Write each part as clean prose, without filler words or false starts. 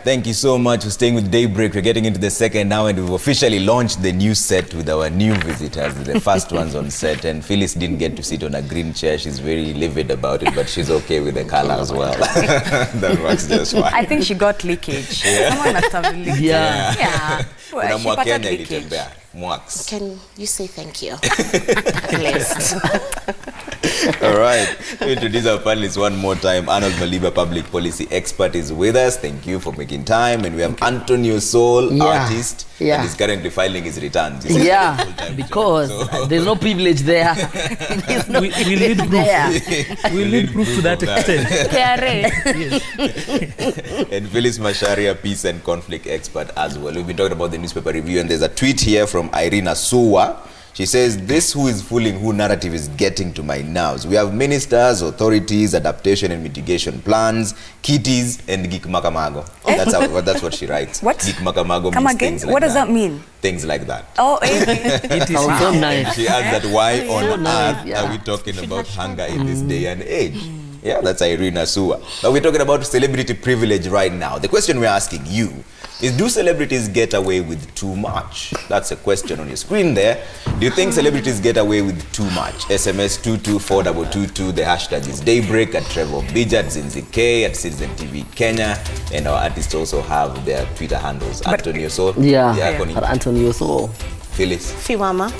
Thank you so much for staying with Daybreak. We're getting into the second hour and we've officially launched the new set with our new visitors, the first ones on set. And Phyllis didn't get to sit on a green chair. She's very livid about it, but she's okay with the color as well. That works just fine. I think she got leakage. Yeah. Someone must have leaked. Yeah. Well, she got leakage. Can you say thank you? Please. All right. We introduce our panelists one more time. Arnold Maliba, public policy expert, is with us. Thank you for making time. And we have Antonio Soul, artist, and he's currently filing his returns. Because there's no privilege there. No we need proof. We need proof to that extent. And Phyllis Macharia, peace and conflict expert as well. We've been talking about the newspaper review, and there's a tweet here from Irina Suwa. She says, this who is fooling who narrative is getting to my nerves. We have ministers, authorities, adaptation and mitigation plans, kitties, and gikmakamago. That's what she writes. What? Gikmakamago Come means again? things like what does that. that mean? Things like that. Oh, it is so nice. She adds that why on earth are we talking about hunger in this day and age? Yeah, that's Irina Suwa. But we're talking about celebrity privilege right now. The question we're asking you is, do celebrities get away with too much? That's a question on your screen there. Do you think celebrities get away with too much? SMS 224222. The hashtag is Daybreak, at Trevor Bija, at Zinzi K, at Citizen TV Kenya. And our artists also have their Twitter handles. Antonio Soul. At Antonio Soul. Phyllis. Fiwama.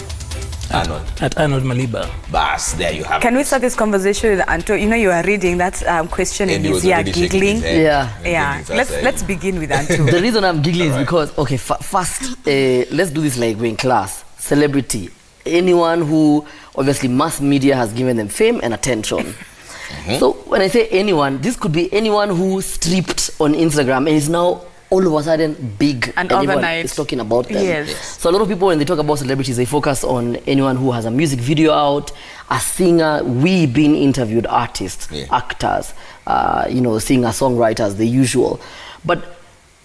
Arnold. At Arnold Maliba. Bas, there you have Can it. we start this conversation with Anto? You know, you are reading that question and he's here giggling. Let's begin with Anto. The reason I'm giggling is because, okay, first, let's do this like we're in class. Celebrity. Anyone who, obviously, mass media has given them fame and attention. So when I say anyone, this could be anyone who stripped on Instagram and is now all of a sudden big and everyone overnight is talking about them. Yes. So a lot of people, when they talk about celebrities, they focus on anyone who has a music video out, a singer, we being interviewed, artists, actors, you know, singers, songwriters, the usual. But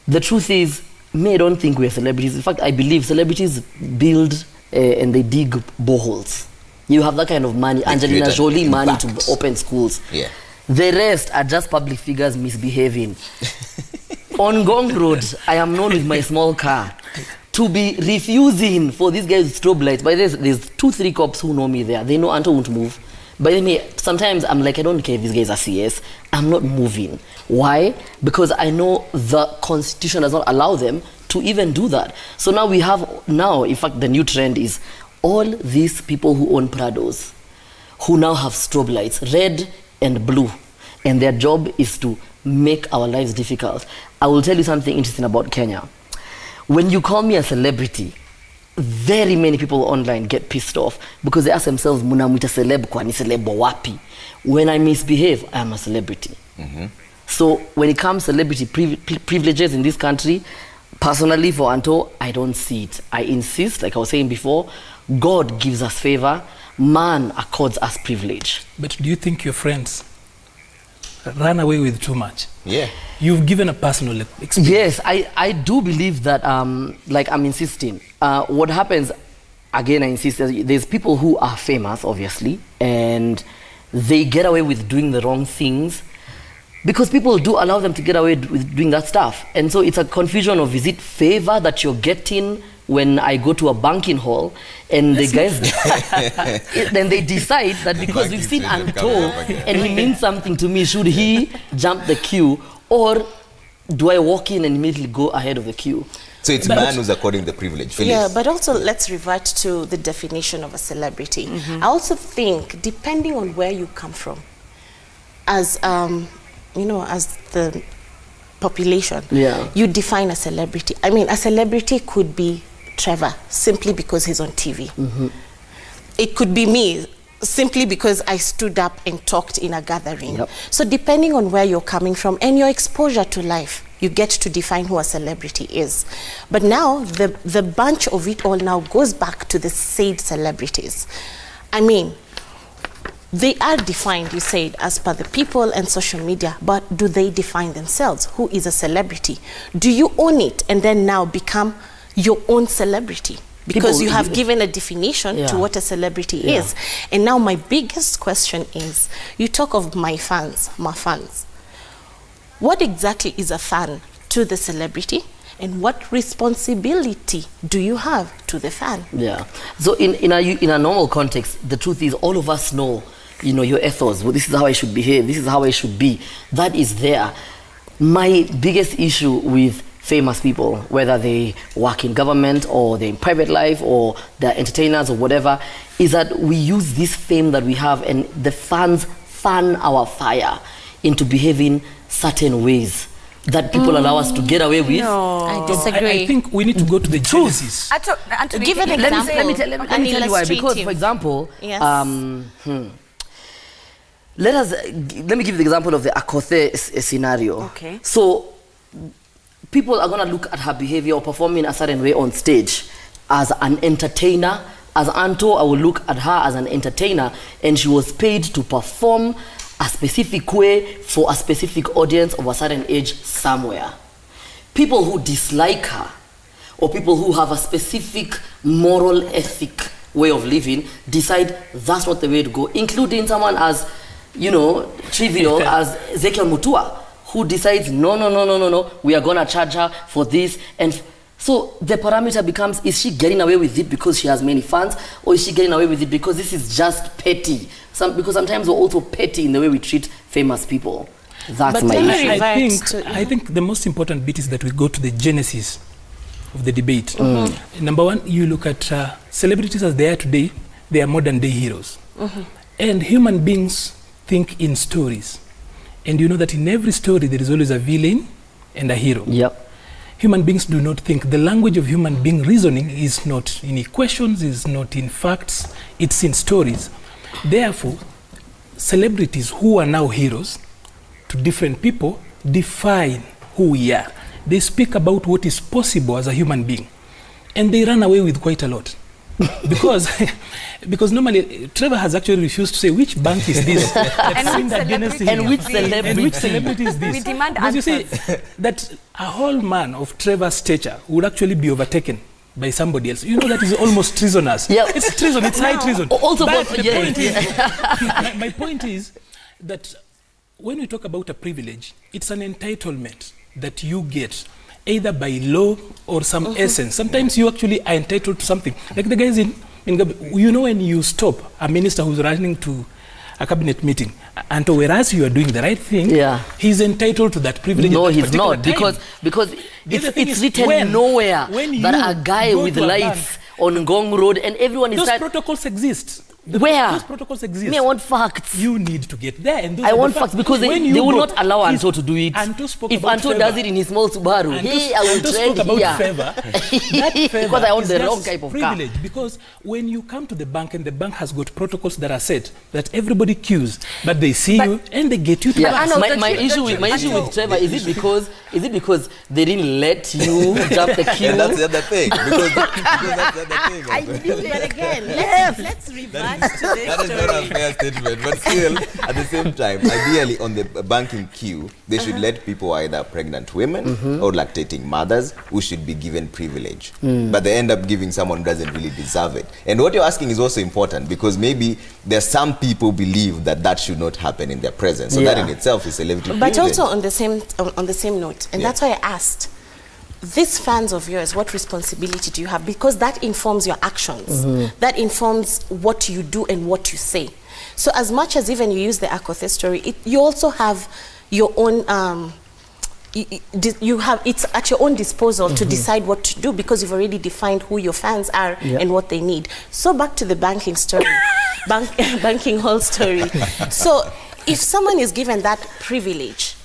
the truth is, me, I don't think we're celebrities. In fact, I believe celebrities build and they dig boreholes. You have that kind of money, Angelina Jolie money to open schools. The rest are just public figures misbehaving. On Gong Road, I am known with my small car to be refusing for these guys with strobe lights. But there's 2-3 cops who know me there. They know Anto won't move. But then sometimes I'm like, I don't care if these guys are CS. I'm not moving. Why? Because I know the Constitution does not allow them to even do that. So now we have, in fact, the new trend is all these people who own Prados, who now have strobe lights, red and blue. And their job is to make our lives difficult. I will tell you something interesting about Kenya. When you call me a celebrity, very many people online get pissed off because they ask themselves, "Munamwita celeb kwani celeb wapi?" When I misbehave, I am a celebrity. So when it comes to celebrity privileges in this country, personally for Anto, I don't see it. I insist, like I was saying before, God gives us favor, man accords us privilege. But do you think your friends run away with too much? Yeah. You've given a personal experience. Yes, I do believe that, like I'm insisting. What happens, again, I insist, there's people who are famous, obviously, and they get away with doing the wrong things because people do allow them to get away with doing that stuff. And so it's a confusion of, is it favor that you're getting when I go to a banking hall and the guys, then they decide that because we've seen Anto and he means something to me, should he jump the queue or do I walk in and immediately go ahead of the queue? So it's man who's according the privilege. Phyllis. Yeah, but also let's revert to the definition of a celebrity. I also think, depending on where you come from, as you know, as the population, you define a celebrity. I mean, a celebrity could be Trevor simply because he's on TV. It could be me simply because I stood up and talked in a gathering. So depending on where you're coming from and your exposure to life, you get to define who a celebrity is. But now the bunch of it all now goes back to the said celebrities. I mean, they are defined, you said, as per the people and social media, but do they define themselves? Who is a celebrity? Do you own it and then now become your own celebrity? Because you have given a definition to what a celebrity is. And now my biggest question is, you talk of my fans. What exactly is a fan? to the celebrity, and what responsibility do you have to the fan? Yeah. So in a normal context, the truth is all of us know, you know, your ethos. Well, this is how I should behave. This is how I should be. That is there. My biggest issue with famous people, whether they work in government or they're in private life or they're entertainers or whatever, is that we use this fame that we have and the fans fan our fire into behaving certain ways that people allow us to get away with. No, I disagree. I think we need to go to the genesis. Give an example. Let me tell you why. Because, for example, yes. Let me give you the example of the Akothe scenario. Okay. So, people are going to look at her behavior or performing a certain way on stage as an entertainer. As Anto, I will look at her as an entertainer, and she was paid to perform a specific way for a specific audience of a certain age somewhere. People who dislike her or people who have a specific moral ethic way of living decide that's not the way to go, including someone as, you know, trivial as Ezekiel Mutua, who decides, no, we are going to charge her for this. And so the parameter becomes, is she getting away with it because she has many fans, or is she getting away with it because this is just petty? Because sometimes we're also petty in the way we treat famous people. That's my issue. I think the most important bit is that we go to the genesis of the debate. Number one, you look at celebrities as they are today, they are modern day heroes. And human beings think in stories. And you know that in every story there is always a villain and a hero. Yep. Human beings do not think. The language of human being reasoning is not in equations, is not in facts, it's in stories. Therefore, celebrities who are now heroes to different people define who we are. They speak about what is possible as a human being. And they run away with quite a lot. Because normally Trevor has actually refused to say which bank is this and which celebrity is this. We demand because you see that a whole man of Trevor's stature would actually be overtaken by somebody else. You know that is almost treasonous. Yeah. It's treason, it's high treason. Also, my point is that when we talk about a privilege, it's an entitlement that you get either by law or some essence. Sometimes you actually are entitled to something. Like the guys in you know, when you stop a minister who's running to a cabinet meeting, and whereas you are doing the right thing, he's entitled to that privilege. No, he's not, because it's written nowhere that a guy with lights on Ngong Road and everyone is... Those protocols exist. Where? Those protocols exist. Me, I want facts. You need to get there. And I want facts because they will not allow Anto to do it. If Anto does it in his small Subaru, hey, I will trade here. Because I want the wrong type of privilege car. Because when you come to the bank and the bank has got protocols that are set, that everybody queues, but they see you and they get you to my issue with Trevor, is it because they didn't let you jump the queue? And that's the other thing. Because that's the other thing. I knew it again. Let's revert. That is not a fair statement, but still, at the same time, ideally on the banking queue, they should let people either pregnant women or lactating mothers who should be given privilege. But they end up giving someone who doesn't really deserve it. And what you're asking is also important because maybe there's some people believe that that should not happen in their presence. So that in itself is celebrity privilege. But also on the same note, and that's why I asked, these fans of yours, what responsibility do you have? Because that informs your actions. That informs what you do and what you say. So as much as even you use the Akothe story, you also have your own, it's at your own disposal to decide what to do because you've already defined who your fans are and what they need. So back to the banking story, banking hall story. So if someone is given that privilege,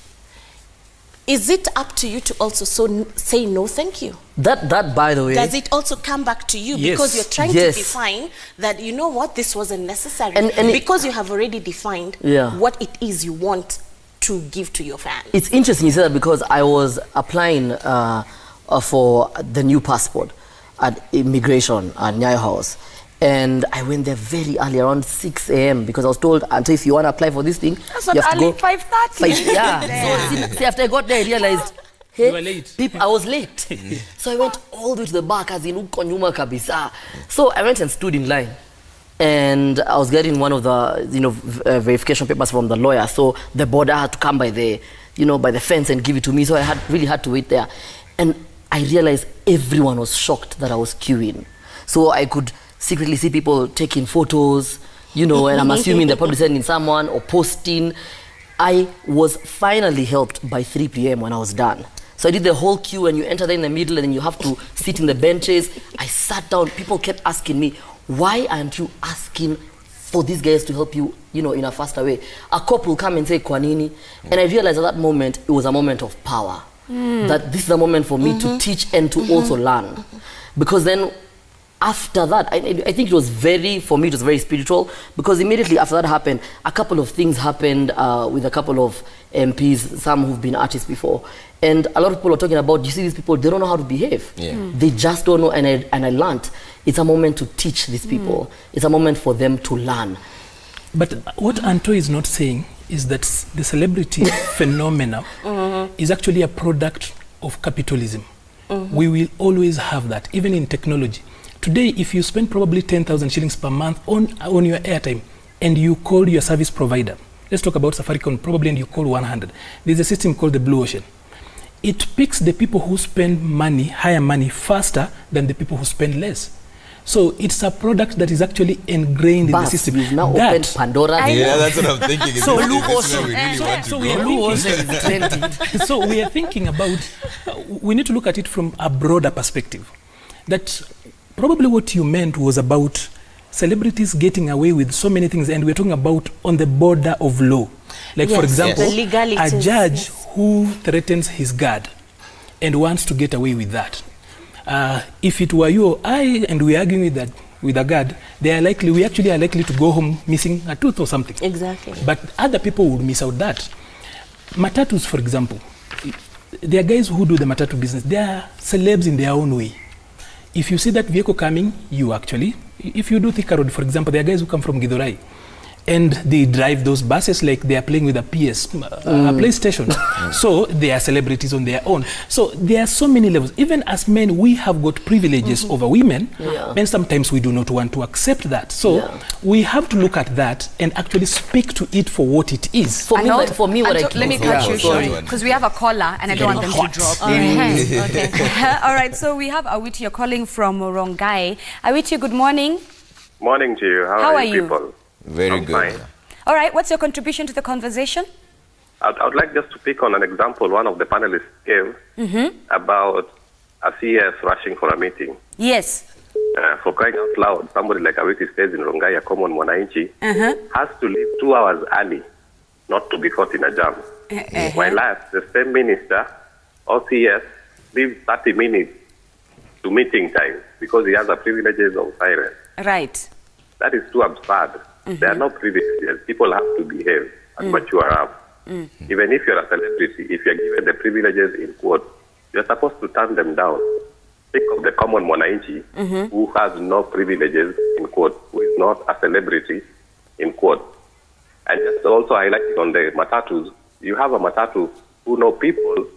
is it up to you to also say no thank you? That by the way, does it also come back to you because you're trying to define that, you know what, this wasn't necessary, and because you have already defined what it is you want to give to your fans? It's interesting you said that because I was applying for the new passport at immigration at Nyayo House. And I went there very early, around 6 a.m. because I was told, until if you want to apply for this thing, that's you have to go 5:30. Yeah. So after I got there, I realized, hey, you were late. I was late. So I went all the way to the back, as in Ukonyuma kabisa. So I went and stood in line. And I was getting one of the verification papers from the lawyer. So the border had to come by the you know, by the fence and give it to me. So I really had to wait there. And I realized everyone was shocked that I was queuing. So I could secretly see people taking photos, you know, and I'm assuming they're probably sending someone or posting. I was finally helped by 3 p.m. when I was done. So I did the whole queue, and you enter there in the middle, and then you have to sit in the benches. I sat down. People kept asking me, why aren't you asking for these guys to help you, you know, in a faster way? A couple will come and say, Kwanini. And I realized at that moment, it was a moment of power. That this is a moment for me to teach and to also learn. Because then, after that, I think it was for me, it was very spiritual, because immediately after that happened, a couple of things happened with a couple of MPs, some who've been artists before. And a lot of people are talking about, you see these people, they don't know how to behave. They just don't know, and I learned, it's a moment to teach these people. It's a moment for them to learn. But what Anto is not saying is that the celebrity phenomena is actually a product of capitalism. We will always have that, even in technology. Today, if you spend probably 10,000 shillings per month on your airtime, and you call your service provider, let's talk about Safaricom, probably, and you call 100, there's a system called the Blue Ocean. It picks the people who spend money, higher money, faster than the people who spend less. So it's a product that is actually ingrained in the system. You've now opened Pandora. Yeah, that's what I'm thinking. So So we are thinking about, we need to look at it from a broader perspective. That probably what you meant was about celebrities getting away with so many things, and we're talking about on the border of law. Like, for example, a judge who threatens his guard and wants to get away with that. If it were you or I, and we're arguing with a guard, we actually are likely to go home missing a tooth or something. Exactly. But other people would miss out that. Matatus, for example, there are guys who do the matatu business. They are celebs in their own way. If you see that vehicle coming, if you do Thika Road, for example, there are guys who come from Githurai, and they drive those buses like they are playing with a PlayStation. So they are celebrities on their own. So there are so many levels. Even as men, we have got privileges over women, and sometimes we do not want to accept that. So we have to look at that and actually speak to it for what it is. Let me cut you short, because we have a caller and I don't want them to drop. All right, so we have Awiti, you're calling from Rongai. Awiti, good morning. Morning to you. How are you people? Very good. Fine. All right, what's your contribution to the conversation? I would like just to pick on an example one of the panelists gave about a CS rushing for a meeting. Yes. For crying out loud, somebody like Awiti stays in Rongai, a common Mwananchi, has to leave 2 hours early not to be caught in a jam. While the same minister or CS leaves 30 minutes to meeting time because he has the privileges of silence. Right. That is too absurd. There are no privileges. People have to behave and mature up. Even if you're a celebrity, if you're given the privileges in quote, you're supposed to turn them down. Think of the common Mwananchi who has no privileges in quote, who is not a celebrity in quote. And just also highlighting on the matatus, you have a matatu who know people,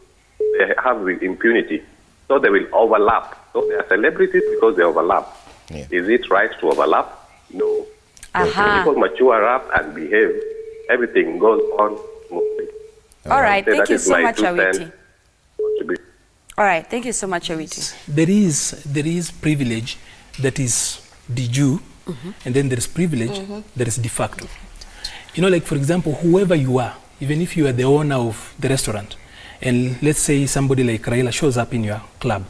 they have the impunity. So they will overlap. So they are celebrities because they overlap. Is it right to overlap? No. When people mature up and behave, everything goes on smoothly. All right, thank you so much, Awiti. All right, thank you so much, Awiti. There is privilege that is de jure, and then there is privilege that is de facto. You know, like, for example, whoever you are, even if you are the owner of the restaurant, and let's say somebody like Raila shows up in your club,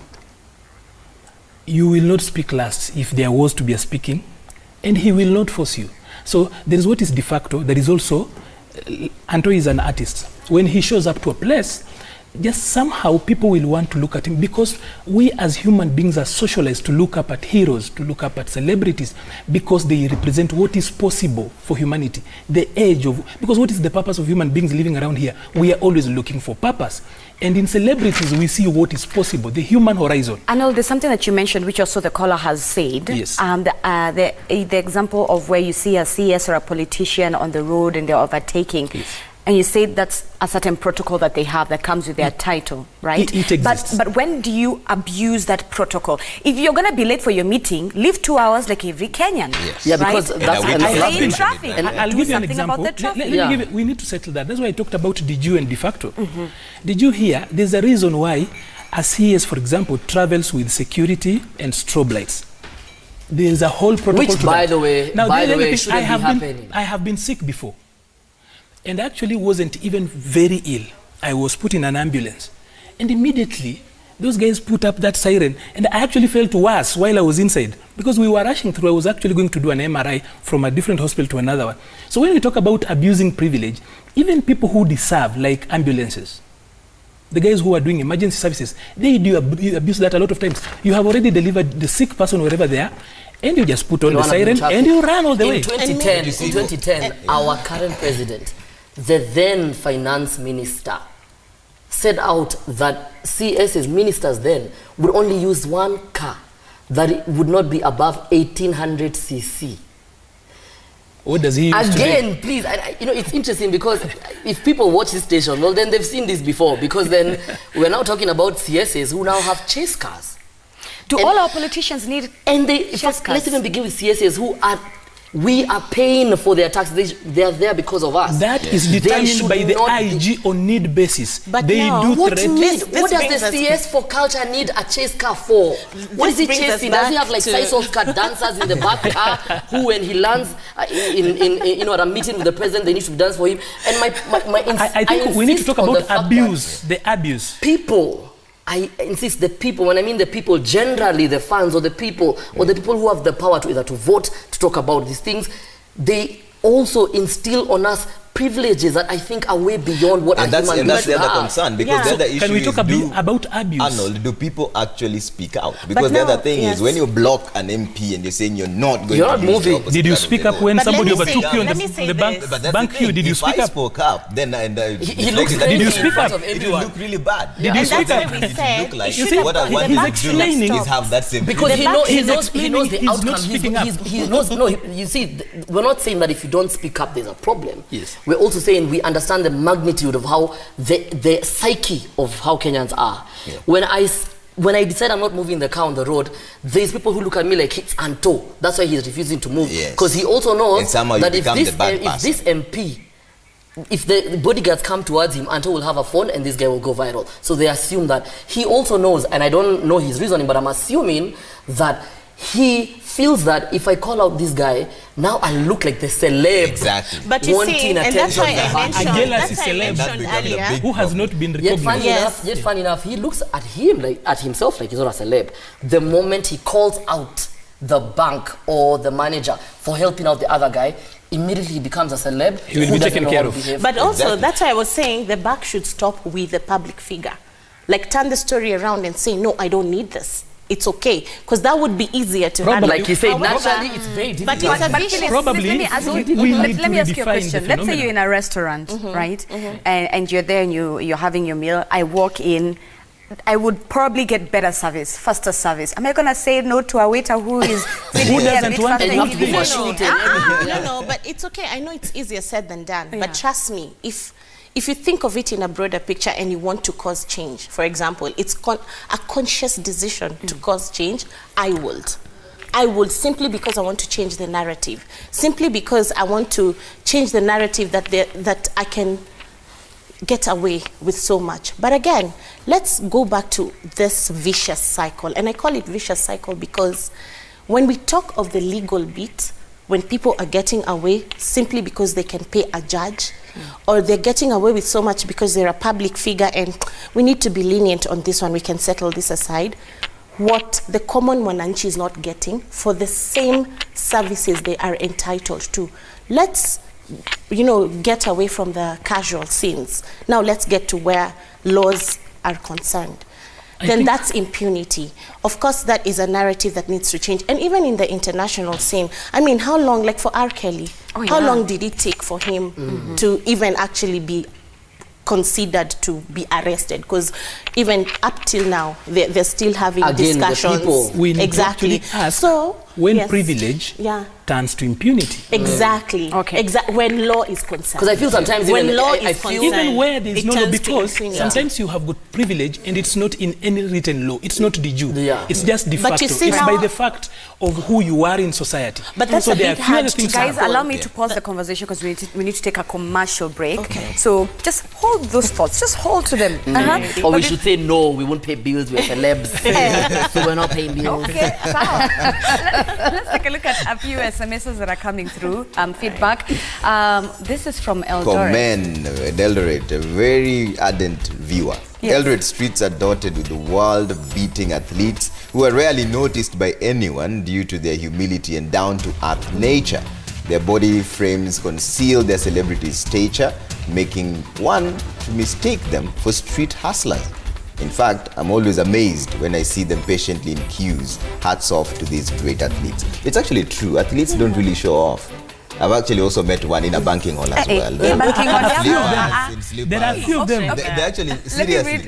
you will not speak last if there was to be a speaking, and he will not force you. So there is what is de facto. There is also, Anto is an artist. When he shows up to a place, just somehow people will want to look at him, because we as human beings are socialized to look up at heroes, to look up at celebrities, because they represent what is possible for humanity. The edge of, because what is the purpose of human beings living around here? We are always looking for purpose. And in celebrities, we see what is possible, the human horizon. Arnold, there's something that you mentioned, which also the caller has said. Yes. The example of where you see a CS or a politician on the road and they're overtaking. Yes. And you say that's a certain protocol that they have that comes with their title, right? It exists. But when do you abuse that protocol? If you're going to be late for your meeting, leave 2 hours like every Kenyan. Yes. Yeah, because right? that's stay in traffic. And I'll give you an example. About the traffic. We need to settle that. That's why I talked about de jure and de facto. Did you hear? There's a reason why a CS, for example, travels with security and strobe lights. There's a whole protocol. Which, by the way, shouldn't be happening. I have been sick before. And actually wasn't even very ill. I was put in an ambulance. And immediately, those guys put up that siren. And I actually felt worse while I was inside. Because we were rushing through. I was actually going to do an MRI from a different hospital to another one. So when we talk about abusing privilege, even people who deserve, like ambulances, the guys who are doing emergency services, they do abuse that a lot of times. You have already delivered the sick person wherever they are, and you just put on the siren and you run all the way. In 2010, our current president, the then finance minister, said out that CS's ministers then would only use one car, that it would not be above 1800 cc. What does he use again, please, you know, it's interesting because if people watch this station, well, then they've seen this before, because then we're now talking about CSs who now have chase cars. Do all our politicians need chase cars? Let's even begin with CSs who are, we are paying for their taxes. They are there because of us. That is determined by the IG on need basis. But they now, do what threaten. what does the CS for culture need a chase car for? What is he chasing? Does he have like Saisol's car dancers in the back car who, when he lands at a meeting with the president, they need to dance for him? And I think we need to talk about abuse, the abuse. People. I insist, the people, when I mean the people, generally the fans or the people who have the power to either to vote, to talk about these things, they also instill on us privileges that I think are way beyond what a human being should have. And that's the other concern, because the other issue Can we talk about abuse? Arnold, do people actually speak out? Because the other thing is, when you block an MP and you're saying you're not going to use the Did you speak up when somebody overtook you on the bank queue? Did you speak up? If I spoke up, then he looks did you speak up? It will look really bad. Did you speak up? It look like you see, what I want to do is have that same because he knows the outcome. Not speaking up. He knows. No, you see, we're not saying that if you don't speak up, there's a problem. Yes. We're also saying we understand the magnitude of how the psyche of how Kenyans are. Yeah. When I decide I'm not moving the car on the road, there's people who look at me like it's Anto. That's why he's refusing to move. Because he also knows that if this MP, if the bodyguards come towards him, Anto will have a phone and this guy will go viral. So they assume that he also knows, and I don't know his reasoning, but I'm assuming that he feels that if I call out this guy, now I look like the celeb. Exactly. But you see, and that's why I mentioned earlier, who has not been recognized. Yet funny enough, he looks at him at himself like he's not a celeb. The moment he calls out the bank or the manager for helping out the other guy, immediately he becomes a celeb. He will be taken care of. But also, that's why I was saying the bank should stop with the public figure. Like, turn the story around and say, no, I don't need this. It's okay, because that would be easier to handle. Like you said, naturally it's very difficult. But it's a vicious. Probably, let me ask you a question. Let's say you're in a restaurant, right? And you're there and you're having your meal. I walk in. I would probably get better service, faster service. Am I going to say no to a waiter who is who doesn't want to have to go for a shoot? No, but it's okay. I know it's easier said than done. But trust me, if you think of it in a broader picture and you want to cause change, for example, it's a conscious decision to cause change, I would simply because I want to change the narrative. Simply because I want to change the narrative that I can get away with so much. But again, let's go back to this vicious cycle. And I call it vicious cycle because when we talk of the legal beat, when people are getting away simply because they can pay a judge, or they're getting away with so much because they're a public figure and we need to be lenient on this one, we can settle this aside. What the common Mwananchi is not getting for the same services they are entitled to. Let's, get away from the casual scenes. Now let's get to where laws are concerned. Then that's impunity. Of course, that is a narrative that needs to change. And even in the international scene, I mean, how long, like for R. Kelly, how long did it take for him to even actually be considered to be arrested? Because even up till now, they're still having discussions. The people. Exactly. So when privilege turns to impunity. Exactly. Okay. When law is concerned. Because I feel sometimes when law is concerned, even where there is no law, because sometimes you have got privilege and it's not in any written law. It's not de jure. It's just de facto. It's by the fact of who you are in society. But that's so a there big are few other hedge to things. Guys, allow me to pause the conversation because we need to take a commercial break. Okay. So just hold those thoughts. Just hold to them. Or we should say no, we won't pay bills, we're celebs. So we're not paying bills. Okay, let's take a look at a few SMSs that are coming through. Feedback. This is from Eldoret. Eldoret, a very ardent viewer. Yes. Eldoret streets are dotted with world-beating athletes who are rarely noticed by anyone due to their humility and down-to-earth nature. Their body frames conceal their celebrity's stature, making one to mistake them for street hustlers. In fact, I'm always amazed when I see them patiently in queues. Hats off to these great athletes. It's actually true. Athletes don't really show off. I've actually also met one in a banking hall as well. There are a few of them. They actually, seriously,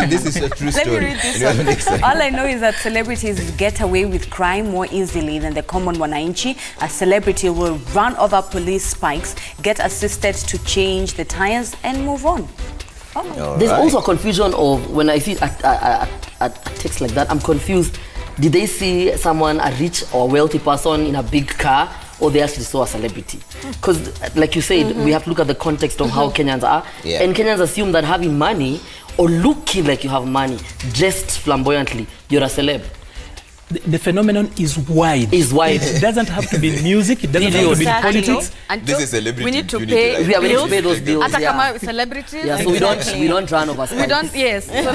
this is a true story. Let me read this one. All I know is that celebrities get away with crime more easily than the common wananchi. A celebrity will run over police spikes, get assisted to change the tires, and move on. There's also a confusion of, when I see a text like that, I'm confused. Did they see someone, a rich or wealthy person in a big car, or they actually saw a celebrity? Because, like you said, we have to look at the context of how Kenyans are. And Kenyans assume that having money or looking like you have money, dressed flamboyantly, you're a celeb. The phenomenon is wide. It doesn't have to be music. It doesn't have to be politics. This is celebrity. We need to pay. We need to pay those bills. Celebrities. Yeah, so we don't run over. We don't. Yes. So